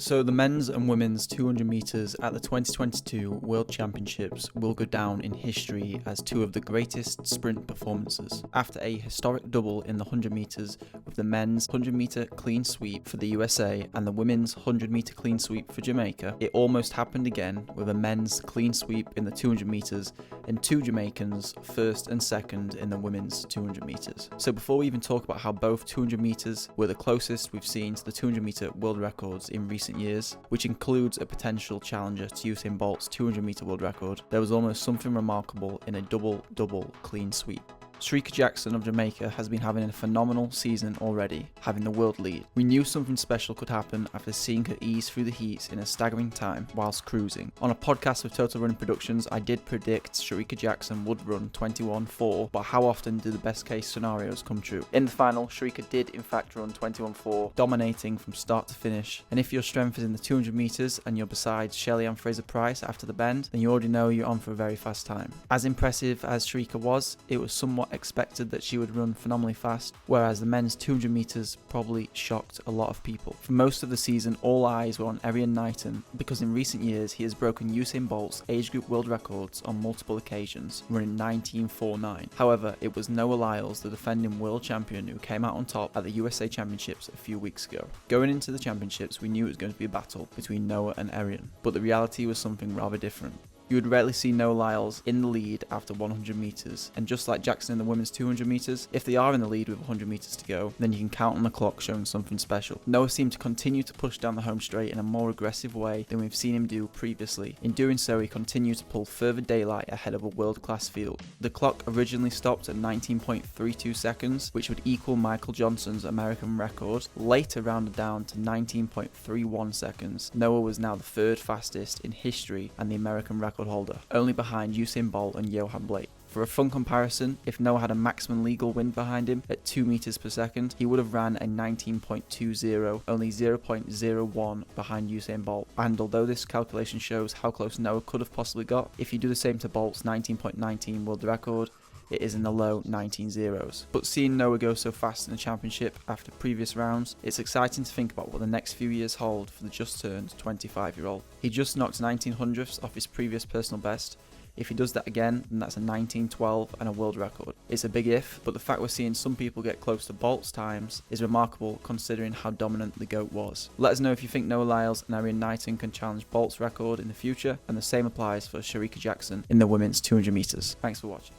So the men's and women's 200 metres at the 2022 World Championships will go down in history as two of the greatest sprint performances. After a historic double in the 100 metres with the men's 100 metre clean sweep for the USA and the women's 100 metre clean sweep for Jamaica, it almost happened again with a men's clean sweep in the 200 metres and two Jamaicans first and second in the women's 200 metres. So before we even talk about how both 200 metres were the closest we've seen to the 200 metre world records in recent years, which includes a potential challenger to Usain Bolt's 200 metre world record, there was almost something remarkable in a double clean sweep. Sherika Jackson of Jamaica has been having a phenomenal season already, having the world lead. We knew something special could happen after seeing her ease through the heats in a staggering time whilst cruising. On a podcast with Total Running Productions, I did predict Sherika Jackson would run 21.4, but how often do the best case scenarios come true? In the final, Sherika did in fact run 21.4, dominating from start to finish. And if your strength is in the 200 metres and you're beside Shelly-Ann Fraser-Pryce after the bend, then you already know you're on for a very fast time. As impressive as Sherika was, it was somewhat expected that she would run phenomenally fast, whereas the men's 200 metres probably shocked a lot of people. For most of the season, all eyes were on Errian Knighton because in recent years he has broken Usain Bolt's age group world records on multiple occasions, running 19.49. However, it was Noah Lyles, the defending world champion, who came out on top at the USA Championships a few weeks ago. Going into the championships, we knew it was going to be a battle between Noah and Errian, but the reality was something rather different. You would rarely see Noah Lyles in the lead after 100 metres, and just like Jackson in the women's 200 metres, if they are in the lead with 100 metres to go, then you can count on the clock showing something special. Noah seemed to continue to push down the home straight in a more aggressive way than we've seen him do previously. In doing so, he continued to pull further daylight ahead of a world-class field. The clock originally stopped at 19.32 seconds, which would equal Michael Johnson's American record, later rounded down to 19.31 seconds. Noah was now the third fastest in history and the American record holder, only behind Usain Bolt and Yohan Blake. For a fun comparison, if Noah had a maximum legal wind behind him at 2 meters per second, he would have ran a 19.20, only 0.01 behind Usain Bolt. And although this calculation shows how close Noah could have possibly got, if you do the same to Bolt's 19.19 world record, it is in the low 19.0s. But seeing Noah go so fast in the championship after previous rounds, it's exciting to think about what the next few years hold for the just turned 25-year-old. He just knocked 19 hundredths off his previous personal best. If he does that again, then that's a 19.12 and a world record. It's a big if, but the fact we're seeing some people get close to Bolt's times is remarkable considering how dominant the GOAT was. Let us know if you think Noah Lyles and Errian Knighton can challenge Bolt's record in the future, and the same applies for Sherika Jackson in the women's 200 metres. Thanks for watching.